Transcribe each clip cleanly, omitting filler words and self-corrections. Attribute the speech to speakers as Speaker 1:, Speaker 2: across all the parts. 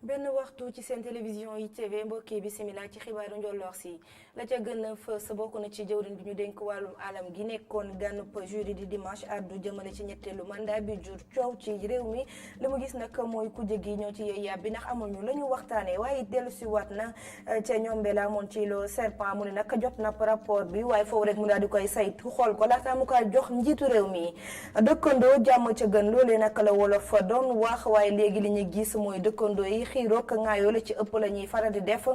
Speaker 1: benn waxtu ci seen télévision yi TV mbokki bisimilah ci xibaaru njolloor si la ca gën a fës bokk na ci jëwriñ bi ñu dénk wàllum alam gi nekkoon gànnup jury di dimanche addu jëmale ci ñetteelu mandat bi jur coow ci réew mi li mu gis nag mooy kujje gi ñoo ci yey yàbbi ndax amuñu la ñu waxtaanee waaye dellu si waat na ca ñoom la amoon ci lo serpent mu ne nag jot na rapport bi waaye foofu rek mu daal di koy saytu xool ko laata mu koy jox njiitu réew mi dëkkandoo jàmm ca gën loolee nag la wolof doon wax waaye léegi li ñu gis mooy dëkkandoo yi xiiroo ka ngaayoo la ci ëpp la ñuy faral di def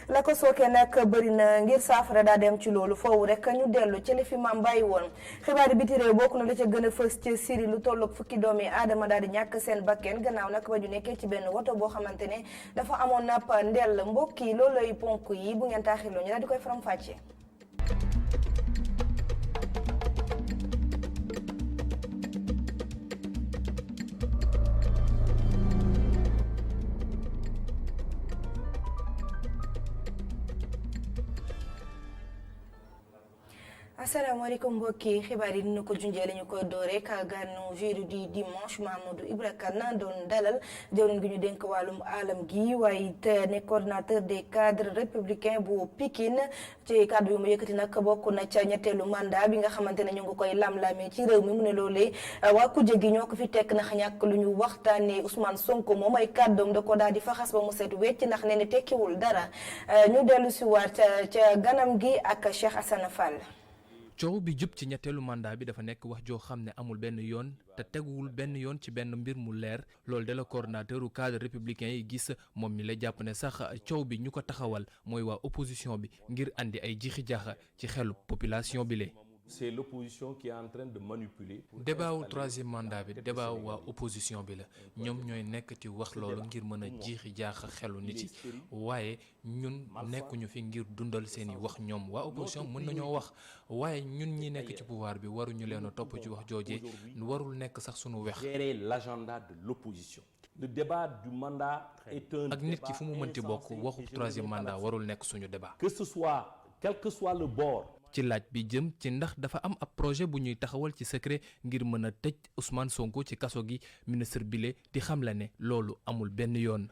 Speaker 1: la ko sooke nag bëri na ngir saafara daa dem ci loolu foofu rek ñu dellu ci li fi maam bàyyi woon xibaari biti réew bokk na la ca gën a fës ci Syrie lu tolloog fukki doomi aadama daal di ñàkk seen bakken gannaaw nag ba ñu nekkee ci benn woto boo xamante ne dafa amoon napp ndell mbokk yi loolooy ponk yi bu ngeen taaxirloo ñu daal di koy faram fàcce. asalaamaaleykum mbokki xibaar yi dina ko junjee la ñu koy dooree ka gànnu jury du dimanche Mamadou Ibra Kane doon dalal jawriñ gi ñu dénk wàllum alam gi waaye it ne coordinateur des cadres républicains bu Pikine ci kàddu yu mu yëkkati nag bokk na ca ñetteelu mandat bi nga xamante ne ñu ngi koy lam-lamee ci réew mi mu ne loolee waa kujje gi ñoo ko fi tekk ndax ñàkk lu ñu waxtaanee Ousmane Sonko moom ay kàddoom da ko daal di faxas ba mu set wecc ndax nee na tekkiwul dara ñu dellu si waat ca ganam gi ak Cheikh Assane Fall.
Speaker 2: coow bi jub ci ñetteelu mandat bi dafa nekk wax joo xam ne amul benn yoon te teguwul benn yoon ci benn mbir mu leer loolu de la coordonnateur u cadre républicain yi gis moom mi la jàpp ne sax coow bi ñu ko taxawal mooy waa opposition bi ngir andi ay jixi jaaxa ci xelu population bi le
Speaker 3: c'est l'opposition qui est en train de manipuler.
Speaker 2: débat wu troisième mandat bi débat wu waa opposition bi la ñoom ñooy nekk ci wax loolu ngir mën a jiixi jaaxa xelu nit yi waaye ñun nekkuñu fi ngir dundal seeni wax ñoom waa opposition mën nañoo wax waaye ñun ñi nekk ci pouvoir bi waruñu leen a topp ci wax joojee warul nekk sax sunu wex.
Speaker 3: gérer l'agenda de l'opposition. le débat du mandat est un.
Speaker 2: ak nit ki fu mu mënti bokk waxu troisième mandat warul nekk suñu débat.
Speaker 3: que ce soit quel que soit le bord.
Speaker 2: ci laaj bi jëm ci ndax dafa am ab projet bu ñuy taxawal ci secret ngir mën a tëj Ousmane Sonko ci kaso gi ministre bile di xam la ne loolu amul benn yoon.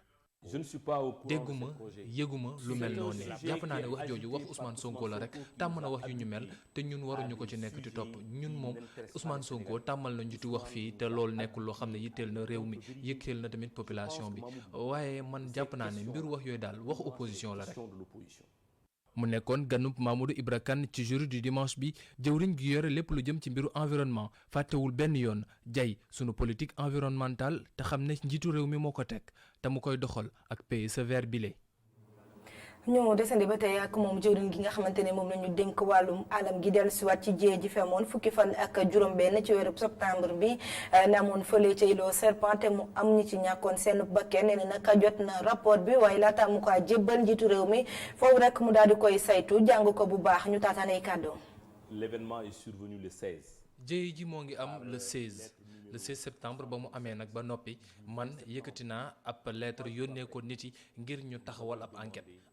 Speaker 3: je ne suis pas au courant.
Speaker 2: dégguma yëguma lu mel noonu jàpp naa ne wax jooju wax Ousmane Sonko la rek tàmm na wax yu ñu mel te ñun waruñu ko ci nekk di topp ñun moom Ousmane Sonko tàmmal nañu di wax fii te loolu nekkul loo xam ne yitteel na réew mi yitteel na tamit population bi waaye man jàpp naa ne mbiru wax yooyu daal waxu opposition la rek. mu nekkoon ganub Mamadou Ibra Kane ci jury du dimanche bi jëwriñ gi yore lépp lu jëm ci mbiru environnement fàttewul benn yoon jay sunu politique environnementale te xam ne njiitu réew mi moo ko teg te mu koy doxal ak PSE vert bile.
Speaker 1: ñu desandi ba tey ak moom jëwriñ gi nga xamante ne moom la ñu dénk wàllum alam gi dellu siwaat ci jiyee ji femoon fukki fan ak juróom-benn ci weeru septembre bi ne amoon fële ca îlot Serpent te mu am ñi ci ñàkkoon seen bakken nee na nag jot na rapport bi waaye laata mu ko jébbal njiitu réew mi foofu rek mu daal di koy saytu jàng ko bu baax ñu taataan ay kàddoom.
Speaker 3: l'événement est survenu le 16.
Speaker 2: jëye ji moo ngi am le 16 septembre ba mu amee nag ba noppi man yëkkati naa ab lettre yónnee ko nit yi ngir ñu taxawal ab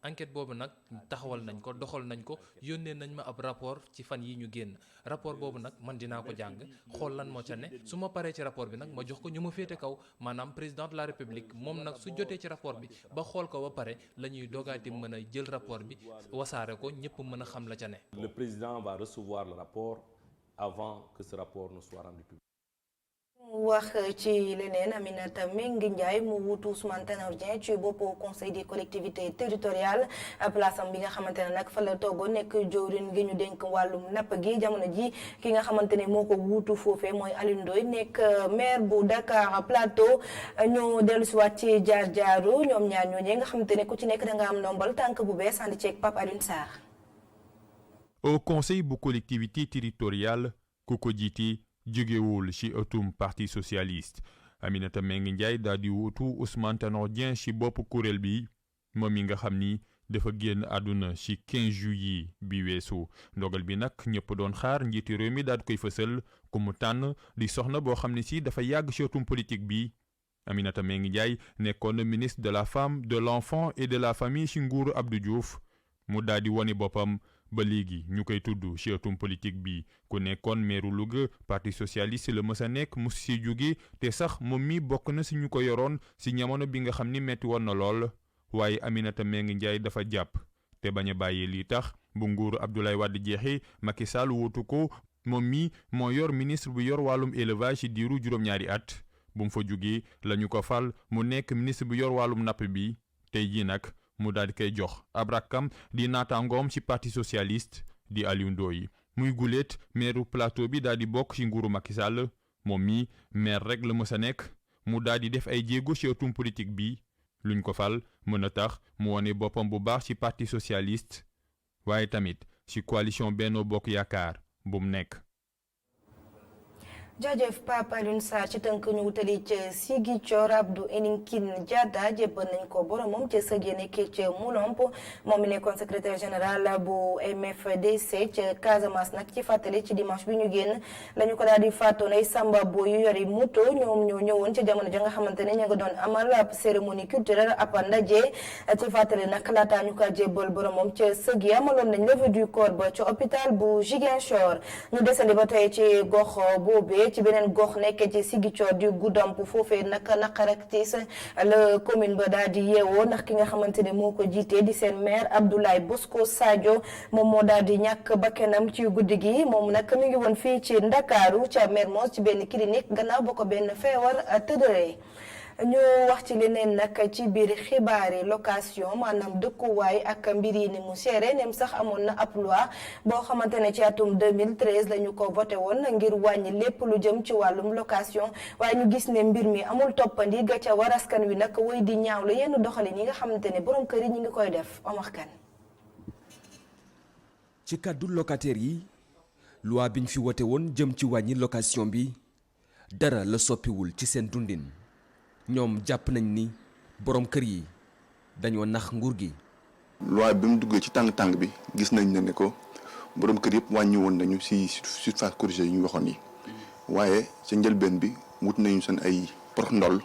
Speaker 2: enquête boobu nag taxawal nañ ko doxal nañ ko yónnee nañ ma ab rapport ci fan yi ñu génn rapport boobu nag man dinaa ko jàng xool lan moo ca ne su ma paree ci rapport bi nag ma jox ko ñu ma féete kaw maanaam président de la république moom nag su jotee ci rapport bi ba xool ko ba pare la ñuy dogaati mën a jël rapport bi wasaare ko ñëpp mën a xam la ca ne.
Speaker 3: Le président va recevoir le rapport avant que ce rapport ne soit rendu public.
Speaker 1: wax ci leneen Aminata Mbengue Ndiaye mu wutu Ousmane Tanor Dieng ci boppu conseil des collectivités territoriales place am bi nga xamante ne nag fa la toogoon nekk jawriñ gi ñu dénk wàllum napp gi jamono ji ki nga xamante ne moo ko wuutu foofee mooy Alioune Ndoye nekk maire bu Dakar Plateau ñu dellu si waat ci jaar-jaaru ñoom ñaar ñooñee nga xamante ne ku ci nekk da nga am ndombal tànk bu bees ànd ceeg Pape Alioune Sarr.
Speaker 4: au conseil bu collectivité territoriale ku ko jiite jógewul ci ëttum parti socialiste Aminata Mbengue Ndiaye daal di wuutu Ousmane Tanor Dieng ci bopp kuréel bi moom mi nga xam ni dafa génn àdduna ci 15 juillet bi weesu ndogal bi nag ñëpp doon xaar njiitu réew mi daal di koy fësal ku mu tànn di soxna boo xam ne ci dafa yàgg ci ëttum politique bi Aminata Mbengue Ndiaye nekkoon ministre de la femme de l'enfant et de la famille ci nguuru Abdou Diouf mu daal di wone boppam ba léegi ñu koy tudd ci ëttum politique bi ku nekkoon meeru Louga parti socialiste la mës a nekk mu si jóge te sax moom mi bokk na ci ñu ko yoroon ci jamono bi nga xam ni metti woon na lool waaye Aminata Mbengue Ndiaye dafa jàpp te bañ a bàyyi lii tax bu nguuru Abdoulaye Wade jeexee Macky Sall wuutu ko moom mi moo yor ministre bu yor wàllum élevage ci diiru juróom-ñaari at bu mu fa jógee lañu ko fal mu nekk ministre bu yor wàllum napp bi tey jii nag mu daal di koy jox ab rakkam di naataangoom ci parti socialiste di Aliou Ndoye muy guléet meeru plateau bi daal di bokk ci nguuru Macky Sall moom mi maire rek la mës a nekk mu daal di def ay jéego ci ëttum politique bi luñ ko fal mën a tax mu wone boppam bu baax ci parti socialiste waaye tamit ci coalition Benno Bokk Yaakaar bu mu nekk.
Speaker 1: jaajëf Pape Alioune Sarr ci tënk ñu wutali ca Ziguinchor Abdou Eninkin Diatta jébbal nañ ko boromam ca sëg ya nekkee ca Moulomp moom mi nekkoon secrétaire général bu MFDC ca Casamance nag ci fàttali ci dimanche bi ñu génn lañu ko daal di faatoon ay samba bo yu yori moto ñoom ñoo ñëwoon ca jamono ja nga xamante ne ña nga doon amal ab cérémonie culturelle ab ndaje ci fàttali nag laataa ñu ko jébbal boromam ca sëg ya amaloon nañ levée du corps ba ca hôpital bu Ziguinchor ñu desandi ba tey ci gox boobee ci beneen gox nekk ci Ziguinchor di Goudomp foofee nag naqar ak tiis la commune ba daal di yeewoo ndax ki nga xamante ne moo ko jiitee di seen maire Abdoulaye Bosco Sadio moom moo daal di ñàkk bakkanam ci guddi gi moom nag mi ngi woon fii ci Ndakaaru ca Mermoz ci benn clinique gannaaw ba ko benn feebar tëddëree. ñu wax ci leneen nag ci biir xibaar yi location maanaam dëkkuwaay ak mbir yi ni mu seere nem sax amoon na ab loi boo xamante ne ci atum 2013 la ñu ko voté woon ngir wàññi lépp lu jëm ci wàllum location waaye ñu gis ne mbir mi amul toppandi ga ca war askan wi nag woy di ñaaw la yenn doxalin yi nga xamante ne borom kër yi ñu ngi koy def Omar Kane.
Speaker 5: ci kàddu locataire yi loi biñ fi wote woon jëm ci wàññi location bi dara la soppiwul ci seen dundin. ñoom jàpp nañ ni borom kër yi dañoo nax nguur gi.
Speaker 6: loi bi mu duggee ci tàng-tàng bi gis nañ ne ko borom kër yëpp wàññi woon nañu si surface corrigée yi ñu waxoon yi waaye ca njëlbeen bi wut nañu seen ay porox ndol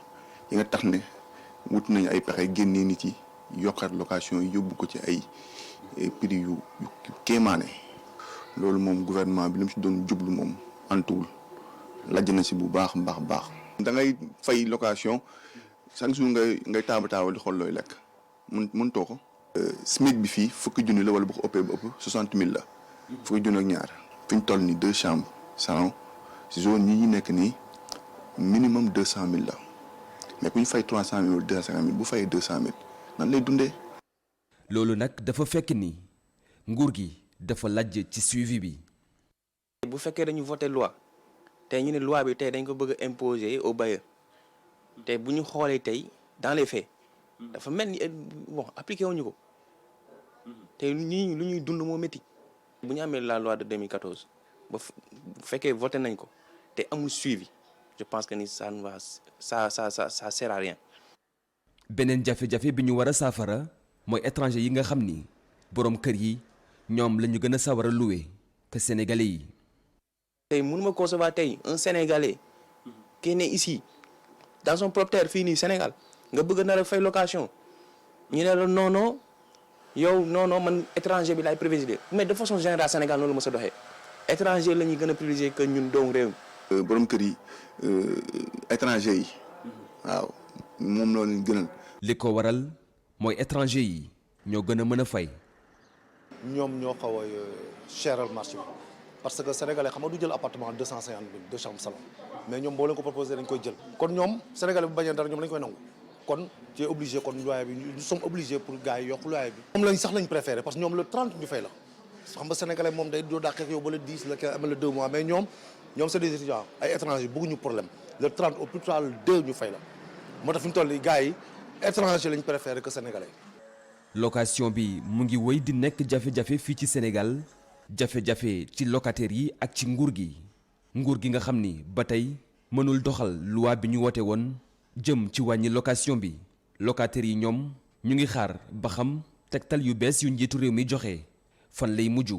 Speaker 6: yi nga tax ne wut nañu ay pexe génnee nit yi yokkaat location yi yóbbu ko ci ay prix yu kéemaane loolu moom gouvernement bi li mu si doon jublu moom antuwul lajj na si bu baax baax. da ngay fay location chaque jour ngay taabal di xool looy lekk mun too ko. SMIC bi fii fukki junni la wala bu ko ëppee ba ëpp 60 000 la. fukki junni ak ñaar fi ñu toll nii 2 chambres salon si zone yi ñu nekk nii minimum 200 000 la mais ku ñu fay 300 000 wala 250 000 bu fayee 200 000 nan lay dundee.
Speaker 5: loolu nag dafa fekk ni nguur gi dafa lajj ci suivi bi.
Speaker 7: bu fekkee dañu voté loi. tey ñu ne loi bi tey dañ ko bëgg a imposer au bailleur tey bu ñu xoolee tey dans les faits dafa mel ni bon appliqué wuñu ko tey ñii lu ñuy dund moo métti. bu ñu amee la loi de 2014 ba bu fekkee voté nañ ko te amul suivi je pense que ni ça ne va ça sert à rien.
Speaker 5: beneen jafe-jafe bi ñu war a saafara mooy étranger yi nga xam ni borom kër yi ñoom la ñu gën a sawar a loué que sénégalais yi.
Speaker 7: tey mënuma concevoir tey un Sénégalais qui est né ici dans son propre terre fii nii Sénégal nga bëgg na la fay location ñu ne la non yow non man étranger bi laay privilégié mais de façon générale Sénégal noonu la ma sa doxee étranger la ñuy gën a privilégié que ñun doomu réew mi.
Speaker 6: borom kër yi étranger yi waaw moom la leen gënal.
Speaker 5: li ko waral mooy étranger yi ñoo gën a mën a fay.
Speaker 8: ñoom ñoo xaw a cheral marché bi. parce que sénégalais xam nga du jël appartement 250 000 2 chambres salon mais ñoom boo leen ko proposé dañ koy jël kon ñoom sénégalais bu bañee dara ñoom lañ koy nangu kon tu es obligé kon loyer bi nous sommes obligés pour gars yi yokk loyer bi. moom lañ sax lañ préféré parce que ñoom le 30 ñu fay la xam nga sénégalais moom day doo dàqeek yow ba le 10 la 15 am le 2 mois mais ñoom c'est des étudiants ay étrangers bëgguñu problème le 30 au plus tard le 2 ñu fay la moo tax fi ñu toll nii gars yi étranger lañ préféré que sénégalais.
Speaker 5: location bi mu ngi wéy di nekk jafe-jafe fii ci Sénégal. jafe-jafe ci locataires yi ak ci nguur gi nga xam ni ba tey mënul doxal loi bi ñu woote woon jëm ci wàññi location bi locataires yi ñoom ñu ngi xaar ba xam tegtal yu bees yu njiitu réew mi joxe fan lay mujj.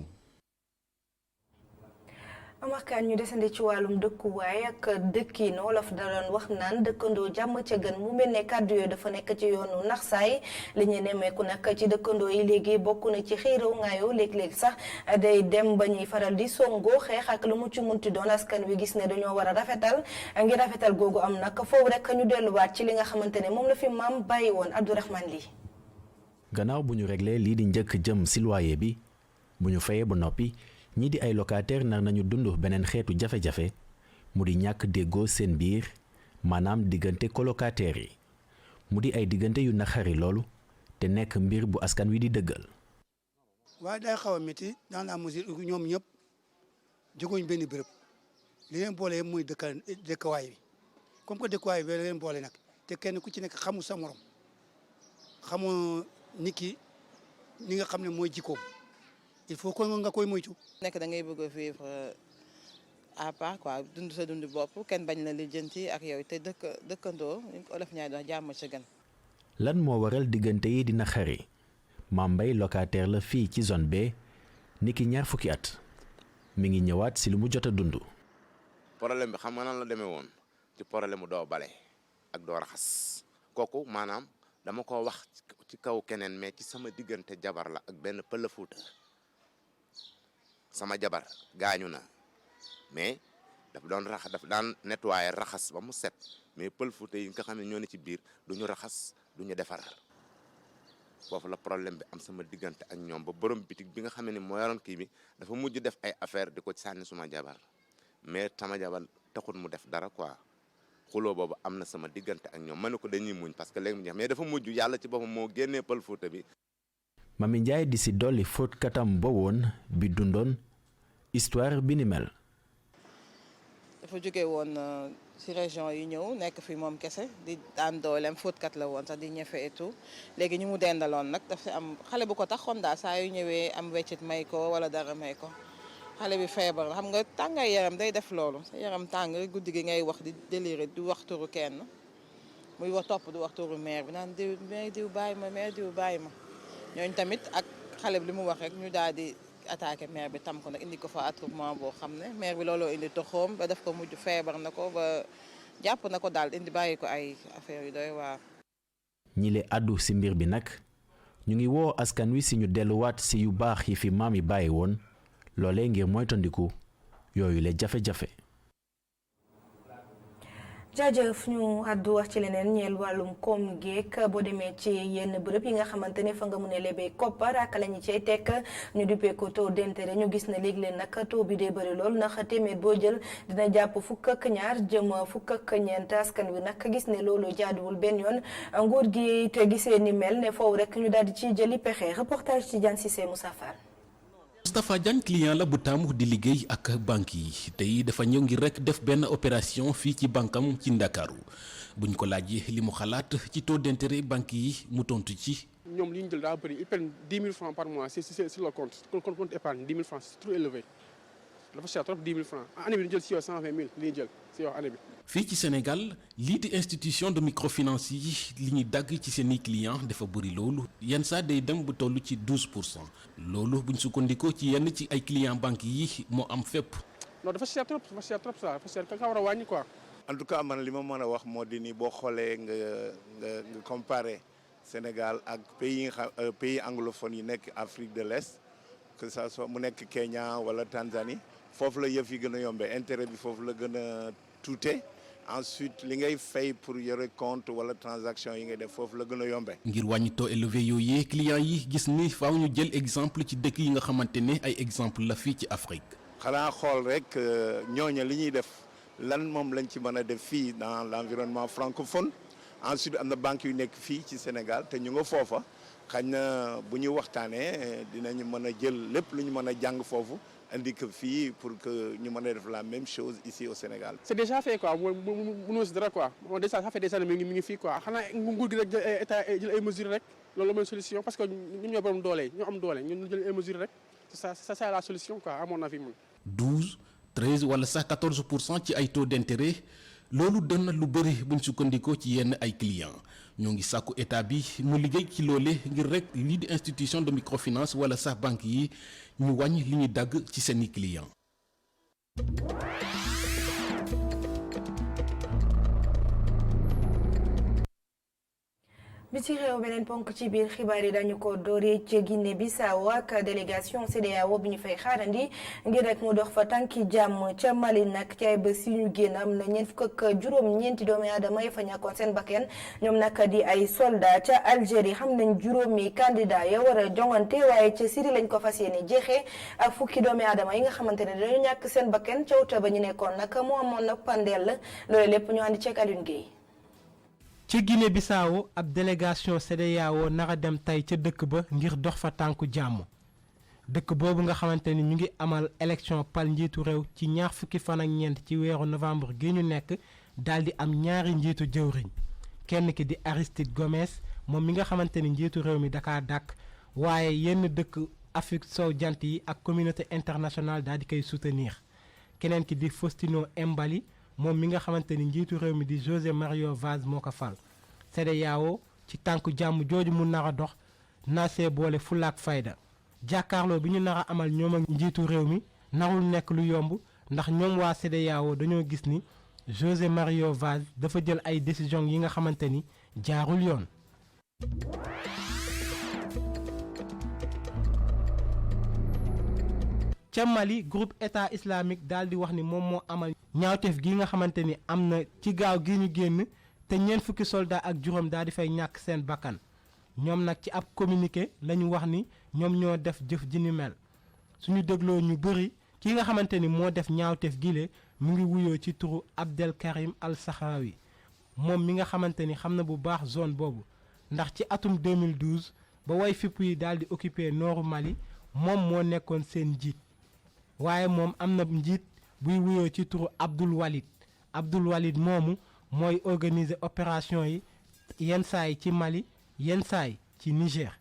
Speaker 1: Omar Kane ñu desandi ci wàllum dëkkuwaay ak dëkkiin wolof da doon wax naan dëkkandoo jàmm ca gën mu mel ne kàddu yooyu dafa nekk ci yoonu nax saay li ñu nemmeeku nag ci dëkkandoo yi léegi bokk na ci xiiroo ngaayoo léeg-léeg sax day dem ba ñuy faral di songoo xeex ak lu mu ci munti doon askan wi gis ne dañoo war a rafetal ngir rafetal googu am nag foofu rek ñu delluwaat ci li nga xamante ne moom la fi maam bàyyi woon Abdourahmane Ly.
Speaker 9: gannaaw bu ñu réglé lii di njëkk jëm si loyer bi bu ñu fayee ba noppi ñii di ay locataire nar nañu dund beneen xeetu jafe-jafe mu di ñàkk déggoo seen biir maanaam diggante colocataire yi mu di ay diggante yu naxari loolu te nekk mbir bu askan wi di dëggal.
Speaker 10: waaye day xaw a métti dans la mesure où ñoom ñëpp jóguñ benn béréb li leen boole mooy dëkkawaay bi comme que dëkkawaay bi la leen boole nag te kenn ku ci nekk xamu sa morom xamoo nit ki ni nga xam ne mooy jikkoom. il faut que nga koy moytu.
Speaker 11: nekk da ngay bëgg a vivre à part quoi dund sa dund bopp kenn bañ la lijjanti ak yow te dëkkandoo olof ñaay dox jàmm ci gën.
Speaker 9: lan moo waral diggante yi dina xari Mame Mbaye locataire la fii ci zone B niki ñaar fukki at mi ngi ñëwaat si lu mu jot a dund.
Speaker 12: problème bi xam nga nan la demee woon ci problème mu doo bale ak doo raxas kooku maanaam dama ko wax ci kaw keneen mais ci sama diggante jabar la ak benn pël Fuuta. sama jabar gaañu na mais daf daan nettoyer raxas ba mu set mais pël Fuuta yi nga xam ne ñoo ne ci biir duñu raxas duñu defar foofu la problème bi am sama diggante ak ñoom ba borom bitig bi nga xam ne moo yoroon kii bi dafa mujj def ay affaire di ko sànni suma jabar mais sama jabar taxul mu def dara quoi xuloo boobu am na sama diggante ak ñoom ma ne ko dañuy muñ parce que léegi mu jeex mais dafa mujj yàlla ci boppam moo génnee pël Fuuta bi.
Speaker 9: Mami Ndiaye di si dolli fóot katam ba woon bi dundoon histoire bi ni mel.
Speaker 11: dafa jóge woon ci région yi ñëw nekk fi moom kese di daan dooleem fóotkat la woon sax di ñefe et tout léegi ñu mu dendaloon nag daf si am xale bu ko taxoon daal saa yu ñëwee am weccit may ko wala dara may ko xale bi feebar xam nga tàngaay yaram day def loolu sa yaram tàng guddi gi ngay wax di déliré du wax turu kenn muy wax topp du wax turu mère bi naan diw mère diw bàyyi ma mère diw bàyyi ma. ñooñu tamit ak xale bi li mu wax rek ñu daal di attaqué maire bi tam ko nag indi ko fa attroupement boo xam ne maire bi looloo indi toxoom ba def ko mujj feebar na ko ba jàpp na ko daal indi bàyyi ko ay affaire yu doy waar.
Speaker 9: ñi le àddu si mbir bi nag ñu ngi woo askan wi si ñu delluwaat si yu baax yi fi maam yi bàyyi woon loolee ngir moytandiku yooyu le jafe-jafe.
Speaker 1: jaajëf ñu àddu wax ci leneen ñeel wàllum koom geek boo demee ci yenn bërëb yi nga xamante ne fa nga mun a lebee koppar ak la ñu cay tekk ñu duppee ko taux d'intérêt ñu gis ne léegi leen nag taux bi dee bëri lool ndax téeméer boo jël dina jàpp fukk ak ñaar jëm fukk ak ñeent askan wi nag gis ne loolu jaaduwul benn yoon nguur gi te gisee ni mel ne foofu rek ñu daal di ciy jëli pexe reportage ci Diane Cissé Moussa Fall.
Speaker 13: Moustapha Diagne client la bu taamu di liggéey ak banque yi tey dafa ñëw ngir rek def benn opération fii ci bankam ci Ndakaaru buñ ko laajee li mu xalaat ci taux d'intérêt banque yi mu tontu ci.
Speaker 14: ñoom li ñu jël daa bëri ils prennent 10 000 francs par mois sur le compte épargne 10 000 francs c'est trop élevé dafa cher trop 10 000 francs année bi ñu jël si yow 120 000 li ñu jël si yow année bi.
Speaker 13: fii ci Sénégal lii di institution de microfinance yi li ñuy dagg ci seeni client dafa bëri loolu yenn saa day dem bu toll ci 12% loolu buñ sukkandikoo ci yenn ci ay client banque yi moo am fépp.
Speaker 14: non dafa cher trop ça dafa cher ka war a wàññi quoi.
Speaker 15: en tout cas man li ma mën a wax moo di ni boo xoolee nga comparer Sénégal ak pays anglophone yi nekk Afrique de l'Est que ça soit mu nekk Kenya wala Tanzanie foofu la yëf yi gën a yombee intérêt bi foofu la gën a tuute. ensuite li ngay fay pour yore compte wala transaction yi ngay def foofu la gën a yombee.
Speaker 13: ngir wàññi taux élevé yooyee clients yi gis ni faaw ñu jël exemple ci dëkk yi nga xamante ne ay exemple la fii ci Afrique.
Speaker 15: xanaa xool rek ñooña li ñuy def lan moom lañ ci mën a def fii dans l'environnement francophone ensuite am na banques yu nekk fii ci Sénégal te ñu nga foofa xañ na bu ñu waxtaanee dinañu mën a jël lépp lu ñu mën a jàng foofu. indi que fii pour que ñu mën a def la même chose ici au Sénégal.
Speaker 14: c'est déjà fait quoi mënoo si dara quoi bon déjà ça fait des années mi ngi fii quoi xanaa nguur gi rek jël état jël ay mesures rek loolu mooy solution parce que ñun ñoo borom doole ñoo am doole ñun jël ay mesures rek c'est ça la solution quoi à mon avis man.
Speaker 13: 12 13 wala sax 14% ci ay taux d'intérêt loolu doon na lu bëri buñ sukkandikoo ci yenn ay clients ñoo ngi sàkku état bi mu liggéey ci loole ngir rek lii di institution de microfinance wala sax banque yi ñu wàññi li ñuy dagg ci seeni clients.
Speaker 1: bi ci réew beneen ponk ci biir xibaar yi dañu ko dooree ci Guinée Bissau ak délégation CEDEAO bi ñu fay xaarandi ngir rek mu dox fa tànki jàmm ca Mali nag ci ay bés yu ñu génn am na ñeent fukk ak juróom-ñeenti doomi aadama yi fa ñàkkoon seen bakkan ñoom nag di ay soldat ca Algérie xam nañ juróomi candidat ya war a jongante waaye ca Syrie lañ ko fas yéene jeexee ak fukki doomi aadama yi nga xamante ne dañu ñàkk seen bakkan ca wuta ba ñu nekkoon nag moo amoon nag pandel loolu lépp ñu àndi ceeg Alioune Guèye.
Speaker 16: ci Guinée Bissau ab délégation CEDEAO nara dem tey ca dëkk ba ngir dox fa tànku jàmm dëkk boobu nga xamante ni ñu ngi amal élection pal njiitu réew ci ñaar fukki fan ak ñeent ci weeru novembre gi ñu nekk daal di am ñaari njiitu jëwriñ kenn ki di Aristide Gomes moom mi nga xamante ni njiitu réew mi daka dàkk waaye yenn dëkk Afrique sow jant yi ak communauté internationale daal di koy soutenir keneen ki di Faustino Embali moom mi nga xamante ni njiitu réew mi di José Mario Vaz moo ko fal CEDEAO ci tànku jàmm jooju mu nar a dox naasee boole fulaak fayda jàkkaarloo bi ñu nar a amal ñoom ak njiitu réew mi narul nekk lu yomb ndax ñoom waa CEDEAO dañoo gis ni José Mario Vaz dafa jël ay décision yi nga xamante ni jaarul yoon. ca Mali groupe état islamique daal di wax ni moom moo amal ñaawteef gi nga xamante ni am na ci gaaw gi ñu génn te ñeent fukki soldat ak juróom daal di fay ñàkk seen bakkan ñoom nag ci ab communiqué lañu wax ni ñoom ñoo def jëf ji ni mel suñu dégloo ñu bëri ki nga xamante ni moo def ñaawteef gile mu ngi wuyoo ci turu Abdel Karim Al Sahrawi moom mi nga xamante ni xam na bu baax zone boobu ndax ci atum 2012 ba way fipp yi daal di occupé nooru Mali moom moo nekkoon seen njiit waaye moom am na njiit buy wuyoo ci turu Abdoul Walid moomu mooy organiser opération yi yenn saay ci Mali yenn saay ci Niger.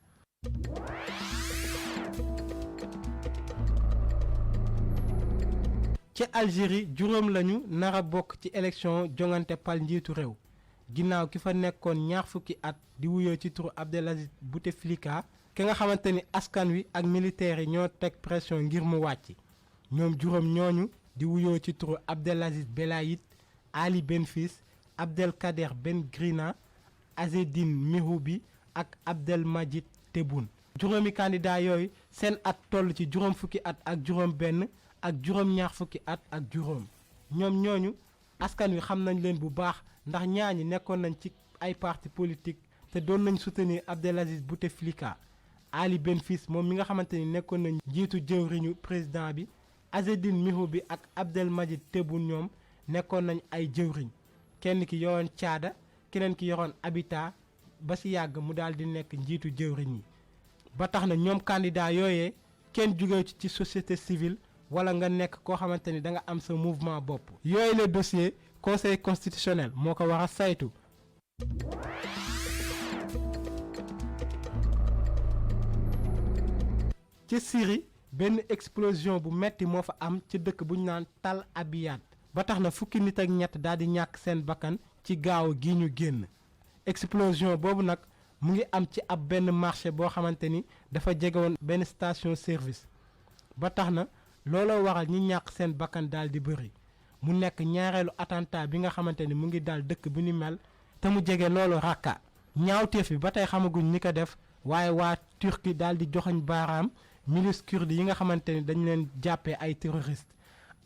Speaker 16: ci Algérie juróom lañu nar a bokk ci élection jongante pal njiitu réew ginnaaw ki fa nekkoon ñaar fukki at di wuyoo ci turu Abdelaziz Bouteflika ki nga xamante ni askan wi ak militaires yi ñoo teg pression ngir mu wàcc. ñoom juróom ñooñu di wuyoo ci turu Abdelaziz Belayit Ali Benfis Abdelkader Ben Grina Azzedine Mihoubi ak Abdelmadjid Tebboune juróomi candidat yooyu seen at toll ci juróom fukki at ak juróom benn ak juróom ñaar fukki at ak juróom ñoom ñooñu askan wi xam nañ leen bu baax ndax ñaañi nekkoon nañ ci ay parti politique te doon nañ soutenir Abdelaziz Bouteflika Ali Benfis moom mi nga xamante ni nekkoon nañ njiitu jëwriñu président bi Azzedine Mihoubi ak Abdelmadjid Tebboune ñoom nekkoon nañ ay jëwriñ kenn ki yoroon caada keneen ki yoroon habitat ba si yàgg mu daal di nekk njiitu jëwriñ yi ba tax na ñoom candidat yooyee kenn jóge ci société civile wala nga nekk koo xamante ni da nga am sa mouvement bopp yooyu le dossier conseil constitutionnel moo ko war a saytu. ci Syrie benn explosion bu metti moo fa am ci dëkk bu ñu naan Tal Abyad ba tax na fukki nit ak ñett daal di ñàkk seen bakkan ci gaaw gi ñu génn explosion boobu nag mu ngi am ci ab benn marché boo xamante ni dafa jege woon benn station service ba tax na looloo waral ñi ñàkk seen bakkan daal di bëri mu nekk ñaareelu attentat bi nga xamante ni mu ngi daal dëkk bi ni mel te mu jege loolu Raqqa ñaawteef bi ba tey xamaguñ ñi ko def waaye waa Turquie daal di joxoñ baaraam milice kurde yi nga xamante ni dañu leen jàppee ay terroriste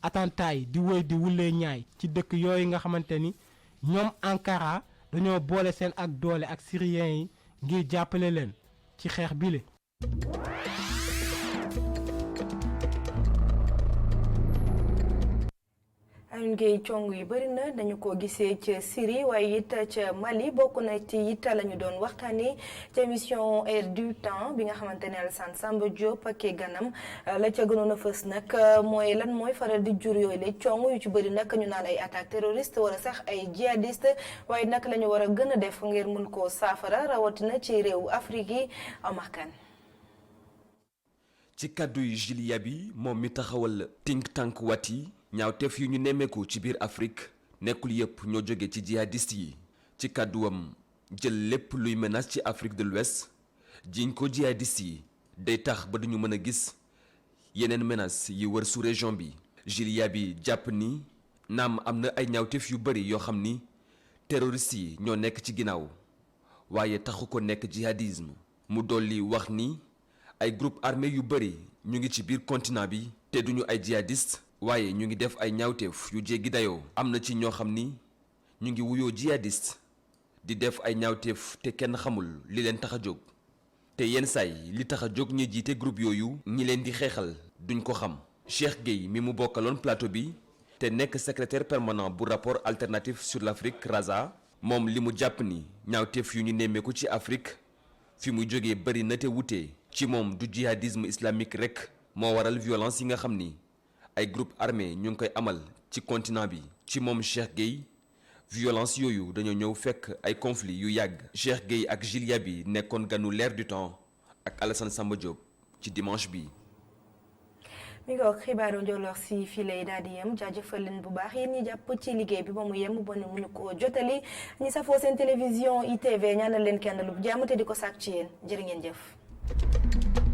Speaker 16: attentat yi di wëy di wulee ñaay ci dëkk yooyu nga xamante ni ñoom Ankara dañoo boole seen ak doole ak syriens yi ngir jàppale leen ci xeex bile.
Speaker 1: ngay cong yu bëri na dañu ko gisee ca Syrie waaye it ca Mali bokk na ci it la ñu doon waxtaanee ca émission Air du Temps bi nga xamante ne Alassane Samba Diop ak ganam la ca gënoon a fës nag mooy lan mooy faral di jur yooyu la cong yu ci bëri nag ñu naan ay attaque terroriste wala sax ay djihadiste waaye nag la ñu war a gën a def ngir mun koo saafara rawatina ci réewu Afrique yi Omar Kane.
Speaker 5: ci kàddu yu Jules Yaby moom mi taxawal think tank Wati ñaawteef yu ñu nemmeeku ci biir Afrique nekkul yépp ñoo jóge ci jihadiste yi ci kàdduwam jël lépp luy menace ci Afrique de l'Ouest jiñ ko jihadiste yi day tax ba duñu mën a gis yeneen menace yi wër sous région bi Julia bi jàpp ni naam am na ay ñaawteef yu bari yoo xam ni terroristes yi ñoo nekk ci ginnaaw waaye taxu ko nekk jihadisme mu dolli wax ni ay groupe armé yu bari ñu ngi ci biir continent bi te duñu ay jihadiste waaye ñu ngi def ay ñaawteef yu jéggi dayoo am na ci ñoo xam ni ñu ngi wuyoo jihadiste di def ay ñaawteef te kenn xamul li leen tax a jóg te yenn saay li tax a jóg ñi jiite groupe yooyu ñi leen di xeexal duñ ko xam Cheikh Gueye mi mu bokkaloon plateau bi te nekk secrétaire permanent bu rapport alternatif sur l'Afrique RASA moom li mu jàpp ni ñaawteef yu ñu nemmeeku ci Afrique fi mu jógee bari na te wute ci moom du jihadisme islamique rek moo waral violence yi nga xam ni ay groupe armé ñu ngi koy amal ci continent bi ci moom Cheikh Gueye violence yooyu dañoo ñëw fekk ay conflits yu yàgg Cheikh Gueye ak Julia bi nekkoon ganu L'Air du Temps ak Alassane Samba Diop ci dimanche bi.
Speaker 1: mi ngi wax xibaaru njolloor si fii lay daal di yem jaajëfal leen bu baax yéen ñi jàpp ci liggéey bi ba mu yem ba nu mënu ko jotali ñi safoo seen télévision ITV ñaanal leen kenn lu jàmm te di ko sàkk ci yéen jërë ngeen jëf.